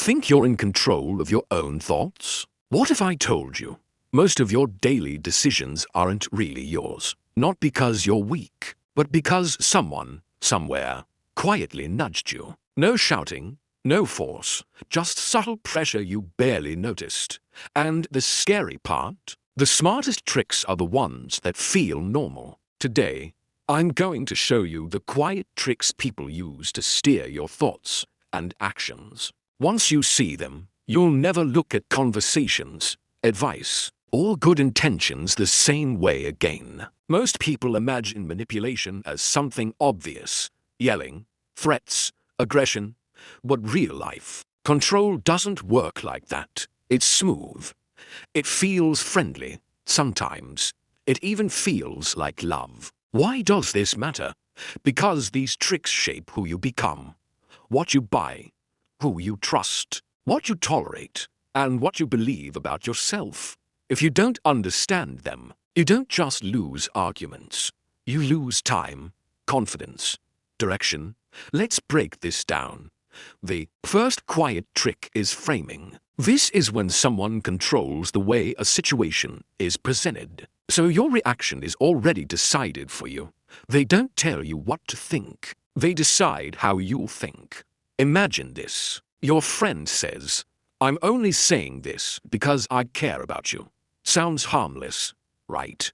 think you're in control of your own thoughts? What if I told you most of your daily decisions aren't really yours? Not because you're weak, but because someone, somewhere, quietly nudged you. No shouting, no force, just subtle pressure you barely noticed. And the scary part? The smartest tricks are the ones that feel normal. Today, I'm going to show you the quiet tricks people use to steer your thoughts and actions. Once you see them, you'll never look at conversations, advice, or good intentions the same way again. Most people imagine manipulation as something obvious: yelling, threats, aggression. But real life control doesn't work like that. It's smooth. It feels friendly. Sometimes it even feels like love. Why does this matter? Because these tricks shape who you become, what you buy, who you trust, what you tolerate, and what you believe about yourself. If you don't understand them, you don't just lose arguments. You lose time, confidence, direction. Let's break this down. The first quiet trick is framing. This is when someone controls the way a situation is presented. So your reaction is already decided for you. They don't tell you what to think. They decide how you'll think. Imagine this. Your friend says, "I'm only saying this because I care about you." Sounds harmless, right?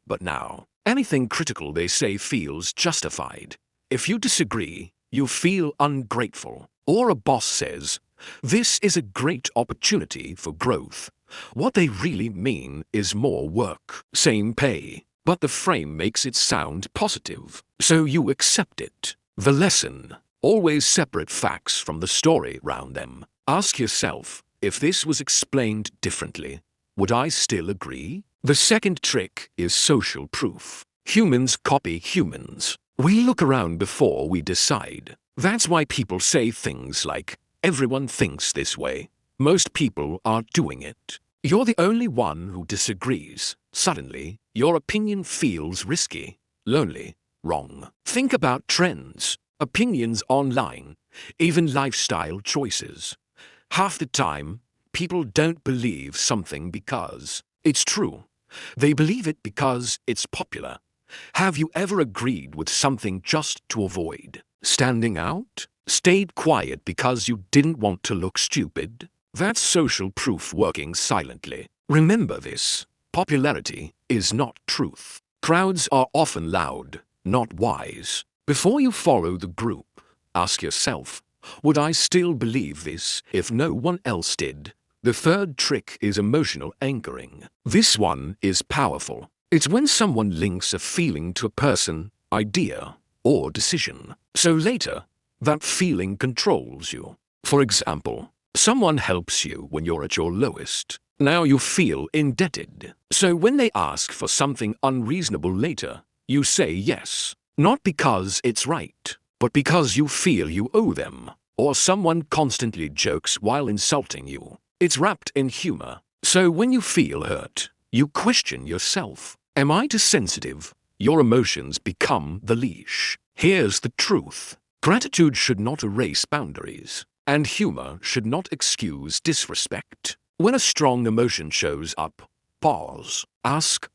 But now, anything critical they say feels justified. If you disagree, you feel ungrateful. Or a boss says, "This is a great opportunity for growth." What they really mean is more work, same pay, but the frame makes it sound positive, so you accept it. The lesson: always separate facts from the story around them. Ask yourself, if this was explained differently, would I still agree? The second trick is social proof. Humans copy humans. We look around before we decide. That's why people say things like, "Everyone thinks this way. Most people are doing it." You're the only one who disagrees. Suddenly, your opinion feels risky, lonely, wrong. Think about trends, opinions online, even lifestyle choices. Half the time, people don't believe something because it's true. They believe it because it's popular. Have you ever agreed with something just to avoid standing out? Stayed quiet because you didn't want to look stupid? That's social proof working silently. Remember this: popularity is not truth. Crowds are often loud, not wise. Before you follow the group, ask yourself, would I still believe this if no one else did? The third trick is emotional anchoring. This one is powerful. It's when someone links a feeling to a person, idea, or decision. So later, that feeling controls you. For example, someone helps you when you're at your lowest. Now you feel indebted. So when they ask for something unreasonable later, you say yes. Not because it's right, but because you feel you owe them. Or someone constantly jokes while insulting you. It's wrapped in humor. So when you feel hurt, you question yourself. Am I too sensitive? Your emotions become the leash. Here's the truth. Gratitude should not erase boundaries, and humor should not excuse disrespect. When a strong emotion shows up, pause. Ask,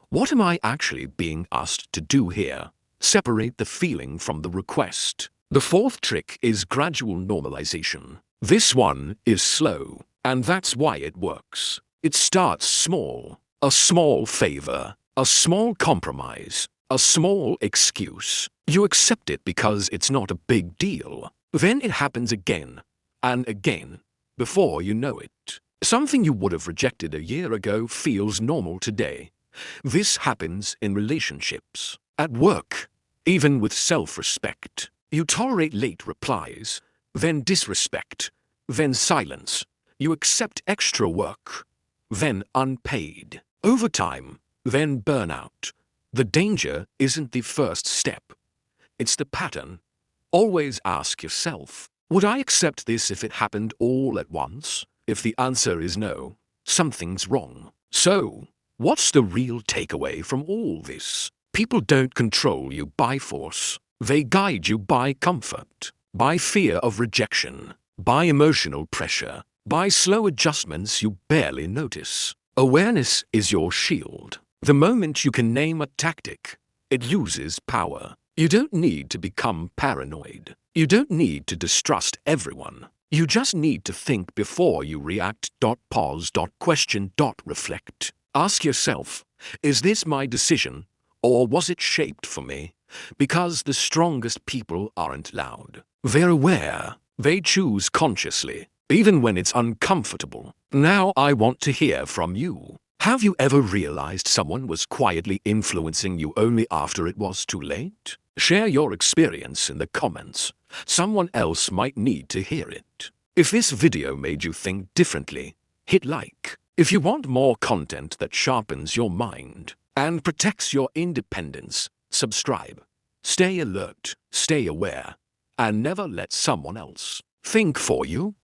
what am I actually being asked to do here? Separate the feeling from the request. The fourth trick is gradual normalization. This one is slow, and that's why it works. It starts small. A small favor, a small compromise, a small excuse. You accept it because it's not a big deal. Then it happens again and again. Before you know it, something you would have rejected a year ago feels normal today. This happens in relationships, at work, even with self-respect. You tolerate late replies, then disrespect, then silence. You accept extra work, then unpaid. Overtime, then burnout. The danger isn't the first step. It's the pattern. Always ask yourself, would I accept this if it happened all at once? If the answer is no, something's wrong. So, what's the real takeaway from all this? People don't control you by force. They guide you by comfort, by fear of rejection, by emotional pressure, by slow adjustments you barely notice. Awareness is your shield. The moment you can name a tactic, it loses power. You don't need to become paranoid. You don't need to distrust everyone. You just need to think before you react. Pause. Question. Reflect. Ask yourself, is this my decision, or was it shaped for me? Because the strongest people aren't loud. They're aware. They choose consciously, even when it's uncomfortable. Now I want to hear from you. Have you ever realized someone was quietly influencing you only after it was too late? Share your experience in the comments. Someone else might need to hear it. If this video made you think differently, hit like. If you want more content that sharpens your mind and protects your independence, subscribe. Stay alert, stay aware, and never let someone else think for you.